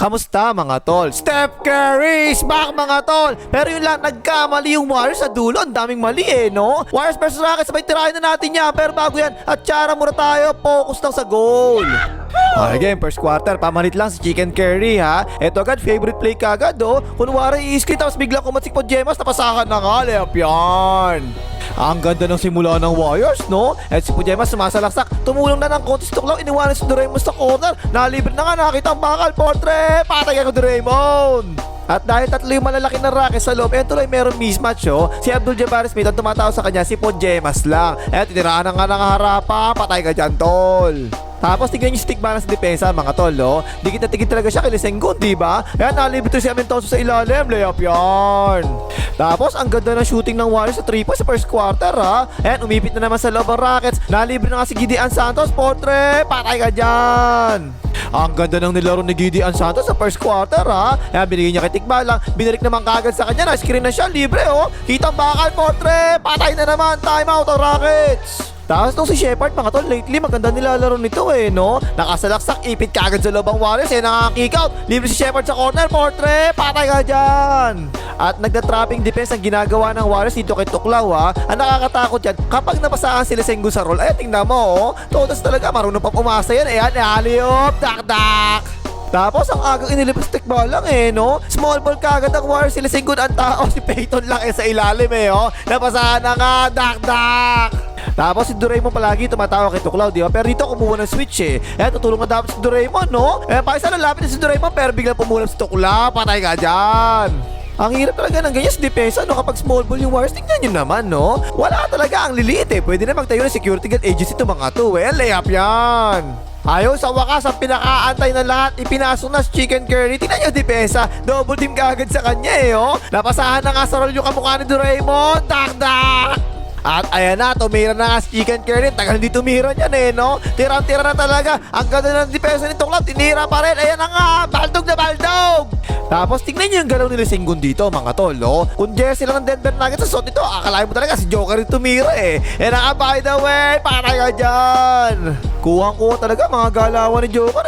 Kamusta mga tol? Steph Curry is back mga tol! Pero yun lang, nagkamali yung Warriors sa dulo. Ang daming mali no? Warriors versus Rockets, sabay tirahin na natin yan. Pero bago yan, at tsara muna tayo, focus lang sa goal. Okay, game, first quarter, pamalit lang si Chicken Curry ha. Eto agad, favorite play ka agad Kunwari i-screen tapos biglang kumatsik po Gemas, napasahan na nga, layup yan. Ang ganda ng simula ng Warriors, no? At si Pujemas sumasalaksak, tumulong na ng konti si Tuklaw, iniwanan si Doraemon sa corner. Nalibre na nga, nakita ang bakal, portre, patay ako Doraemon. At dahil tatlo yung malalaki na Rockets sa loob, eto lang meron mismatch Si Abdul Jabbar Smith ang tumatawa sa kanya, si Pujemas lang. Tiniraan na nga ng harapan, patay ka dyan, tol. Tapos tignan yung stick balance depensa mga tol, Dikit na tigit talaga siya kay Sengun, diba? Ayan, nalibito si Amentoso sa ilalim, layup yan. Tapos ang ganda ng shooting ng Warriors sa 3 points sa first quarter ha. Ayan, umipit na naman sa loob ang Rockets. Nalibre na nga si Gideon Santos, portre, patay ka dyan. Ang ganda ng nilaro ni Gideon Santos sa first quarter ha. Ayan, binigay niya kay Tikbalang, binirik naman kagad sa kanya, na-screen na siya, libre Kitang bakal, portre, patay na naman, time out ang Rockets. Tapos nung si Shepard mga tol, lately maganda nilalaro nito no? Nakasalaksak, ipit kagad sa loob ang Warriors nakaka-kick out. Libre si Shepard sa corner, portre, patay ka dyan. At nagda-trapping defense ang ginagawa ng Warriors dito kay Tuklaw ha. Ang nakakatakot yan, kapag napasahan sila Sengun sa roll, tingnan mo todas talaga, marunong pa umasa yan. Ayan, aliyop, dak-dak. Tapos ang agang inilipas tikbal lang no? Small ball kagad ang Warriors, sila Sengun ang tao, si Peyton lang sa ilalim Napasahan na nga, dak-dak. Tapos si Doraemon palagi tumatawa kay Tuklaw, di ba? Pero dito kumuha ng switch tutulong na dapat si Doraemon, pakisa lalapit na si Doraemon pero biglang pumulap si Tuklaw, patay ka dyan. Ang hirap talaga ng ganyan sa depensa, kapag small ball yung Warriors, tingnan nyo naman, Wala talaga, ang liliit Pwede na magtayo ng security guard agency to mga to, layup yan. Ayaw, sa wakas, ang pinakaantay na lahat, ipinasok na si Chicken Curry. Tingnan nyo depensa, double team kagad sa kanya Napasahan na nga sa roll yung kamukha ni Doraemon, dak-dak. At ayan na, tumira na nga si Chicken Curry. Tagal hindi tumira niyan Tirang-tira na talaga. Ang ganda ng depensa ni Tuklaw, tinira pa rin. Ayan na nga, baldog na baldog. Tapos tingnan nyo yung galaw nila Sengun dito mga tol Kung jersey lang ng Denver Nuggets sa suot nito, akalain mo talaga si Joker yung tumira na nga, by the way, patay ka dyan. Kuhang-kuha talaga mga galawan ni Joker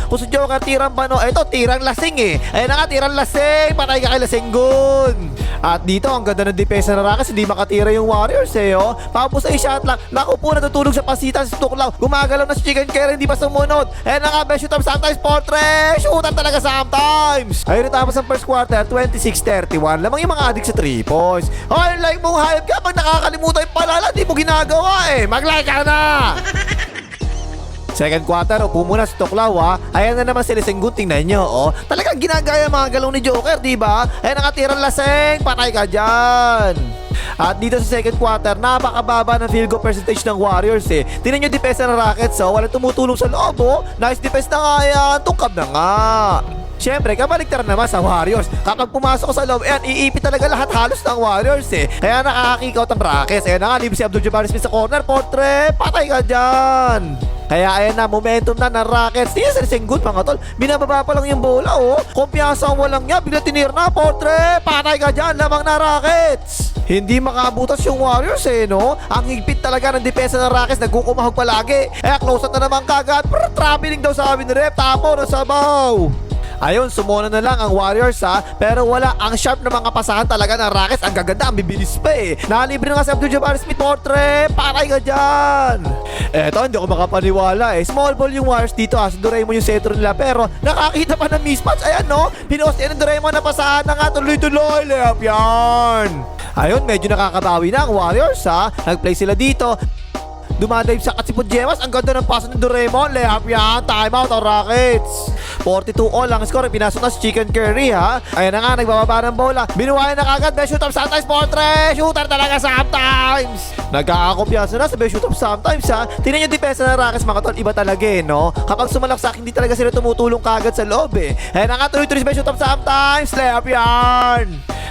Kung si Joker tirang bano, eto tirang lasing Ayan na nga, tirang lasing, patay ka kay Sengun. At dito ang ganda ng depensa ng Rockets, hindi makatira yung Warriors Tapos ay shot lang, naku po, natutulog sa pasitan si Tuklaw. Gumagalaw na si Chicken Curry, hindi pa sumunod. Ayan na nga, best shooter sometimes, portre, shooter talaga sometimes. Ayun, tapos ang first quarter, 26-31 lamang yung mga adik sa 3 points. Like mong hayop ka, pag nakakalimutan yung palala, di mo ginagawa mag-like ka na. Second quarter, upo muna si Tuklaw Ayan na naman sila Sengun, tingnan nyo Talagang ginagaya mga galaw ni Joker, diba? Ayan, nakatirang laseng, patay ka dyan. At dito sa second quarter, napakababa ng field goal percentage ng Warriors Tingnan nyo depensa ng Rockets walang tumutulong sa loob Nice defense na nga yan, tungkab na nga. Siyempre, kabaligtaran naman sa Warriors. Kapag pumasok sa loob, iipit talaga lahat halos ng Warriors Kaya nakaka-kick out ang Rockets. Ayan na nga, libre si Abdul Jabbar Smith sa corner, portre, patay ka dyan. Kaya ayan na, momentum na ng Rockets. Tingnan sa Sengun mga tol, binababa pa lang yung bola Kumpiyansa ang walang niya, bigla tinir na, portre, patay ka dyan, lamang na Rockets. Hindi makabutas yung Warriors Ang higpit talaga ng depensa ng Rockets, nagkukumahog palagi. Close up na naman kagad, traveling daw sabi ni Rep, tapo na sabaw. Ayun, sumuna na lang ang Warriors pero wala, ang sharp na mga pasahan talaga ng Rockets. Ang gaganda, ang bibilis pa Nalibre na nga si Abdul Jabbar Smith, portre, patay ka dyan. Eto, hindi ako makapaniwala Small ball yung Warriors dito si Doraemon yung center nila, pero nakakita pa ng mismatch. Ayan pinost yan ng Doraemon, na pasahan na nga, tuloy-tuloy, layup yan. Ayun, medyo nakakabawi na ang Warriors Nag-play sila dito, dumadive sa Katsipod Gemas. Ang ganda ng pass ni Doraemon, layup yan, time out ang Rockets. 42-all ang score, pinasok na si Chicken Curry Ayan na nga, nagbababa ng bola, binuhayan na kagad, best shooter sometimes, portre, shooter talaga sometimes. Nagkakakumpiyansa na sa best shooter sometimes Tingnan yung depensa ng Rockets mga tol, iba talaga Kapag sumalaksak, hindi talaga sila tumutulong kagad sa loob Ayan na nga, tuloy-tuloy best shooter sometimes, layup yan.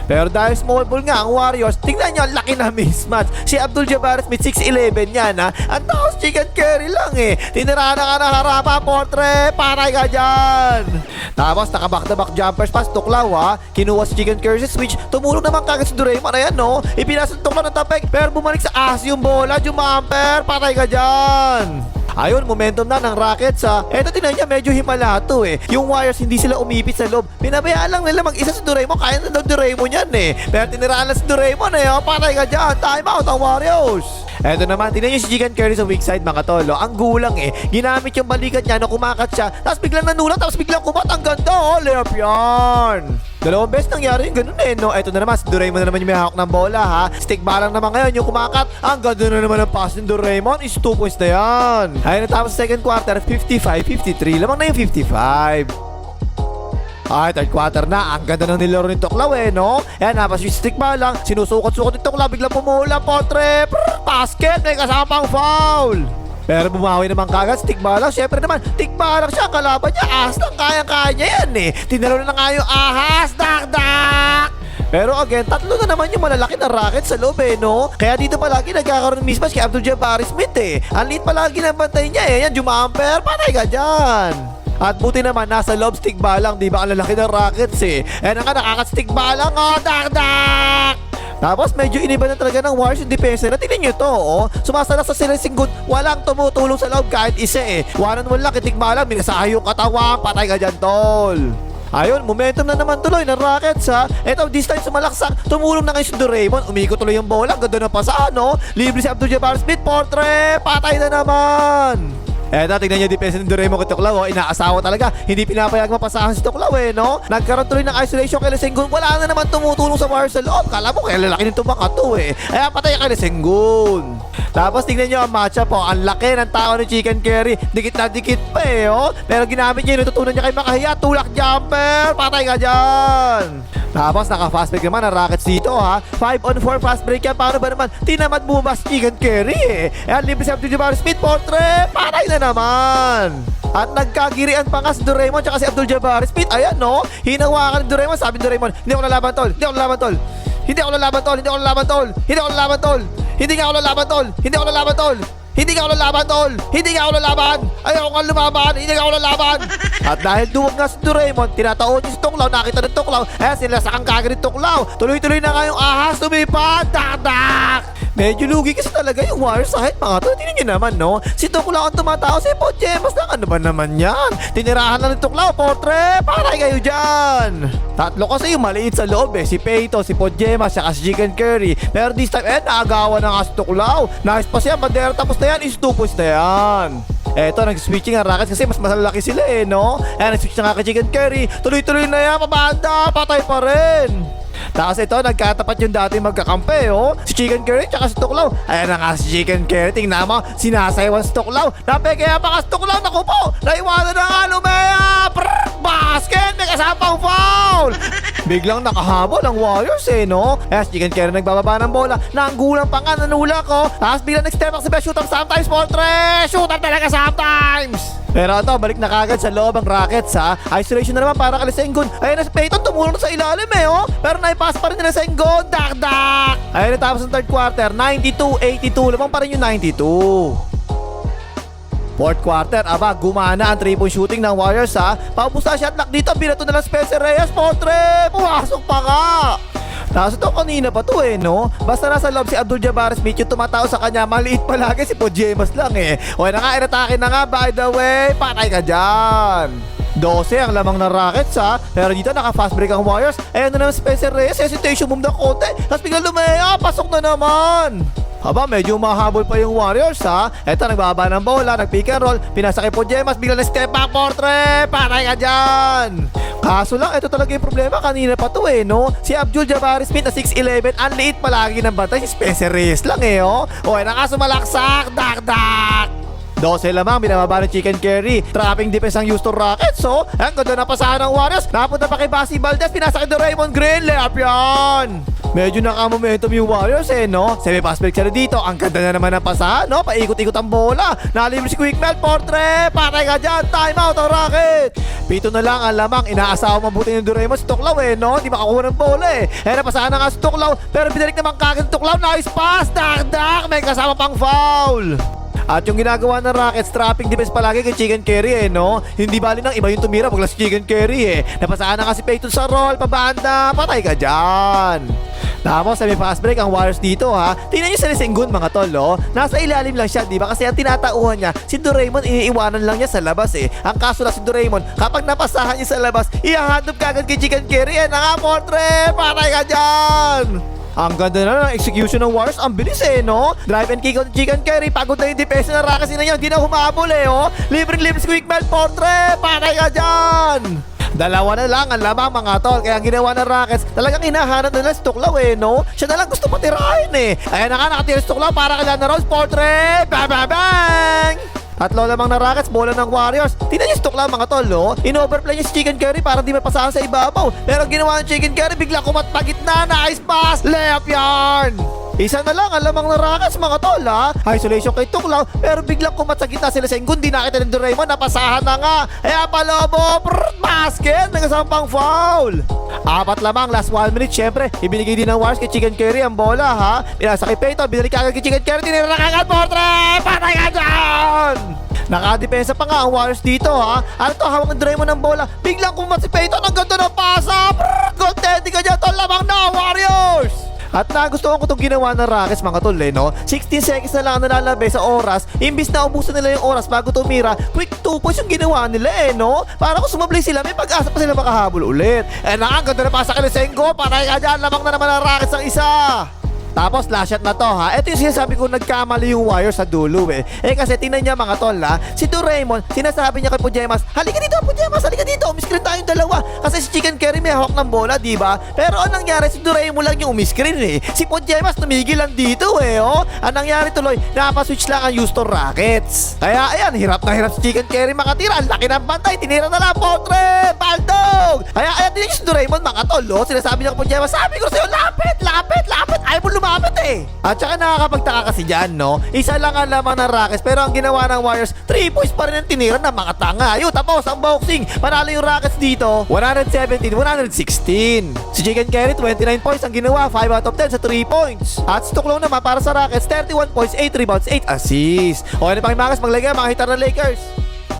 Pero dahil small ball nga ang Warriors, tingnan nyo, laki na mismatch. Si Abdul Jabbar Smith, 6'11 yan Ang taos Chicken Curry lang Tinirahan na nga na harapa, portre, patay ka dyan. Tapos naka-back-to-back jumpers pass, Tuklaw kinuha si Chicken Curry sa switch, tumulong naman kagad si Doraemon. Ayan ipinasa Tuklaw ng tapek, pero bumalik sa as yung bola, jumamper, patay ka dyan. Ayun, momentum na ng Rockets ha. Eto tinan niya, medyo himala to eh. Yung Warriors hindi sila umipit sa loob. Pinabayaan lang nila mag-isa si Doraemon. Kaya na daw Doraemon yan eh. Pero tiniraan lang si Doraemon eh. Oh. Patay ka dyan. Time out ang Warriors. Eto naman, tinan niyo si Chicken Curry sa weak side mga tolo. Ang gulang eh. Ginamit yung balikat niya na kumakat siya. Tapos biglang nanulat. Tapos biglang kumat. Ang ganda oh. Layup yan. Dalawang beses nangyari yung ganun eh, no? Eto na naman, si Doraemon na naman yung may hawak ng bola, ha? Stick balang naman ngayon, yung kumakat. Ang ganda na naman ang pass ni Doraemon. Is 2 points na yan. Ayun, natapos sa second quarter, 55-53. Lamang na yung 55. Ay, third quarter na. Ang ganda ng nilaro ni Tuklaw eh, no? Ayan, napaswitch stick ba lang. Sinusukot-sukot ni Tuklaw. Biglang pumula, potre. Basket, may kasama pang foul. Pero bumawi naman kagad, stick balang. Siyempre naman, stick balang siya. Kalaban niya, ahas lang. Kayang-kaya niya yan eh. Tinalo na nga yung ahas. Dak-dak! Pero again, tatlo na naman yung malalaki na racket sa loob eh, no? Kaya dito palagi nagkakaroon ng mismatch kay Abdul-Jabbar Smith eh. Ang liit palagi ng bantay niya eh. Yan, jumamper. Patay ka dyan. At buti naman, nasa loob stick balang. Di ba ang lalaki ng rackets eh. Eh na nga, nakaka-stick balang. Oh, dak-dak! Tapos medyo iniba na talaga ng Warriors yung depensa na. Tingnan nyo to, oh. Sumasalak sa silang singgod. Walang tumutulong sa loob kahit isa eh. 1-on-1 lang, kitik balang. Minasahay yung katawan. Patay ka dyan, tol. Ayun, momentum na naman tuloy ng Rockets ha. Eto, this time sumalaksak. Tumulong na ngayon si Doraemon. Umikot tuloy yung bola. Ganda na pasa, no? Libre si Abdul-Jabbar Smith. Portrait. Patay na naman. Eto, tignan niyo depensa ni Doraemon kay Tuklaw, oh. Inaasawa talaga. Hindi pinapayag mapasahan si Tuklaw eh, no? Nagkaroon tuloy ng isolation kay Lesenggun. Wala na naman tumutulong sa Warriors sa loob. Kala mo kaya lalaki nito mga to eh. Kaya patay kay Lesenggun. Tapos tignan niyo ang matchup po. Ang laki ng tao ni Chicken Curry. Dikit na dikit pa eh, oh. Pero ginamit niya, natutunan niya kay Makahiya. Tulak jumper. Patay ka dyan. Tapos naka-fast break naman ang Rockets dito ha. 5-on-4 fast break yan. Paano ba naman? Tinamad bumabas Chicken Curry eh. Ayan, libre si Abdul-Jabbar Smith. Portrait. Patay na naman. At nagkagirian pa nga si Doraemon tsaka si Abdul-Jabbar Smith. Ayan no. Hinawakan ni Doraemon. Sabi ni Doraemon, hindi ako lalaban tol. Hindi ako lalaban tol. Hindi ako lalaban tol. Hindi ako lalaban tol. Hindi ako lalaban tol. Hindi nga ako lalaban tol. Hindi ako lalaban tol. Hindi ka ako lalaban, tol! Hindi ka ako lalaban! Ayaw nga lumaban! Hindi ka ako lalaban! At dahil duwag nga si Doraemon, tinataon niya si Tuklaw, nakita ng Tuklaw, sila sa kagad ni Tuklaw. Tuloy-tuloy na nga yung ahas, lumipad! Dak-dak! Medyo lugi kasi talaga yung Warriors sa height, mga tol. Tingnan nyo naman, no? Si Tuklaw ang tumatao, si Podjemas lang. Ano ba naman yan? Tinirahan lang ni Tuklaw, portrait! Paray kayo dyan! Tatlo kasi yung maliit sa loob eh. Si Peito, si Podjemas, saka si Chicken Curry. Pero this time, naagawan na nga si Tuklaw. Nice pa siya, bandera tapos na yan, is 2 points na yan. Eto, nag-switching ang Rockets kasi mas malalaki sila eh, no? Ayan, nag-switch na nga kay Chicken Curry. Tuloy-tuloy na yan, pabanda, patay pa rin. Tapos ito, nagkatapat yung dati magkakampi, oh. Si Chicken Curry tsaka si Tuklaw. Ayan na nga si Chicken Curry. Tingnan mo, sinasayawan si Tuklaw. Napekaya pa ka si Tuklaw. Naku po, naiwanan na nga, Lumea. Basket, may kasapang foul. Biglang nakahabol ang Warriors eh, no? Ayan, si Chicken Curry nagbababa ng bola. Nanggulang pa nga, nanulak, oh. Tapos biglang nag-step back si best shooter sometimes, portrait. Shooter talaga sometimes. Pero ito, balik na kagad sa loob ang Rockets ha. Isolation na naman para kay Lesenggun. Ayun na si Peyton, tumulong sa ilalim eh, oh. Pero naipass pa rin nila Lesenggun. Dak-dak! Ayun na tapos ng third quarter, 92-82. Lamang pa rin yung 92. Fourth quarter, aba, gumana ang 3-point shooting ng Warriors ha. Paubos na shot clock dito, binato na lang Spencer Reyes. Portrait! Pumasok pa nga! Tapos ito kanina pa to eh, no? Basta nasa loob si Abdul-Jabbar Smith, yung tumatao sa kanya, maliit palagi si Podjemas lang eh. O na nga, inatake na nga, by the way, patay ka dyan. 12 ang lamang ng Rockets ha. Pero dito naka-fast break ang Warriors. Ayan na naman Spencer Reyes, hesitation move ng konti. Tapos biglang lumaya, pasok na naman. Aba, medyo mahabol pa yung Warriors ha. Eto, nagbaba ng bola, nag-pick and roll, pinasa kay Podjemas, biglang na-step back, portrait, patay ka dyan. Kaso lang, ito talaga yung problema, kanina pa to eh, no? Si Abdul-Jabbar Smith na 6'11", ang liit palagi ng bantay, si Spencer Reyes lang eh, oh. O, nakasumalaksak, dak-dak. 12 lamang, binababa ng Chicken Curry. Trapping defense ang Houston Rockets, so ang ganda na pasahan ng Warriors. Napunta pa kay Basi Valdez, pinasa kay Doraemon Green, layup yan. Medyo nakamomentum yung Warriors eh, no? Semi-pass break sila dito. Ang ganda na naman ng pasahan, no? Paikot-ikot ang bola. Nalibre si Quick Melt, portrait. Patay ka dyan, time out ang Rockets. Pito na lang ang lamang. Inaasawa mabuti ng Doraemon si Tuklaw eh, no? Di makakuha ng bola eh. Napasahan na nga si Tuklaw, pero binalik naman kagad si Tuklaw. Nice pass, dak-dak. May kasama pang foul. At yung ginagawa ng Rockets, trapping defense palagi kay Chicken Carry no? Hindi bali nang iba yung tumira, wag lang si Chicken Carry Napasaan na kasi Peyton sa roll, pabanda, patay ka dyan. Tapos sa may fast break ang Warriors dito Tingnan nyo sa Sengun mga tol Nasa ilalim lang siya, di ba? Kasi ang tinatauhan niya, si Doraemon iniiwanan lang niya sa labas Ang kaso lang si Doraemon, kapag napasahan niya sa labas, ihahandog kagad kay Chicken Carry na nga, Portre, patay ka dyan. Ang ganda na ng execution ng Warriors. Ang bilis no? Drive and kick out ng Chicken Carry. Pagod na yung defense ng Rockets na yun. Hindi na humabol Libreng-libre squeak belt, Portre, patay ka dyan. Dalawa na lang ang lamang mga tol. Kaya ang ginawa ng Rockets, talagang hinahanap nila si Tuklaw no? Siya na lang gusto patirahin Ayan na nga, nakatira si Tuklaw para kailan na Rose. Portre, bang bang bang. Tatlo lamang na Rockets, bola ng Warriors. Tingnan niyo si Tuklaw mga tol In-overplay niya si Chicken Carry para di mapasahan sa ibabaw. Pero ang ginawa ng Chicken Carry, bigla kumatpagitna. Nice pass, layup yarn. Isa na lang ang lamang ng Rockets mga tol Isolation kay Tuklaw, pero biglang kumat sa gitna sila Sengun. Di nakita ng Doraemon, napasahan na nga. Kaya palobo, basket, nagasampang foul. Apat lamang, last 1 minute. Syempre, ibinigay din ng Warriors kay Chicken Carry ang bola Pinasa kay Peyton, binalik agad kay Chicken Carry. Tinira na kagad, Portre, patay ka dyan. Nakadepensa pa nga ang Warriors dito Ano to, hawak ng Doraemon ng bola, biglang kumat si Peyton. Ang ganda ng pasa. Goaltending ka dyan, tol, lamang na Warriors. At nagustuhan ko itong ginawa ng Rockets mga tol 16 seconds na lang ang nalalabay sa oras. Imbis na ubusan nila yung oras bago tumira, quick 2 points yung ginawa nila no? Para kung sumablay sila, may pag-asa pa sila makahabol ulit. Ganda na pa sa Kilisengo. Patay ka dyan, lamang na naman ang Rockets ang isa. Tapos last shot na to Ito yung sinasabi ko, nagkamali yung Warriors sa dulo kasi tingnan niya mga tol si Doraemon, sinasabi niya kay Pujemas, halika dito Pujemas, halika dito, umiscreen tayong dalawa. Kasi si Chicken Carry may hawak ng bola, diba? Pero anong nangyari, si Doraemon lang yung umiscreen Si Pujemas tumigil lang dito Ang nangyari tuloy, napaswitch lang ang Houston Rockets. Kaya ayan, hirap na hirap si Chicken Carry makatira. Ang laki ng bantay, tinira na lang, Portre, baldog. Kaya ayan din si Doraemon mga tol sinasabi niya kay Pujemas, sabi ko sa'yo, lapit, ayaw mo lumapit At saka nakakapagtaka kasi dyan isa lang ang lamang ng Rockets, pero ang ginawa ng Warriors, 3 points pa rin ang tinira ng mga tanga. Tapos ang boxing, panalo yung Rockets dito 117-116. Si Chicken Carry 29 points ang ginawa, 5 out of 10 sa 3 points. At si Tuklaw naman para sa Rockets, 31 points, 8 rebounds, 8 assists. Okay na Pakimakas, maglagay mga hitar na Lakers.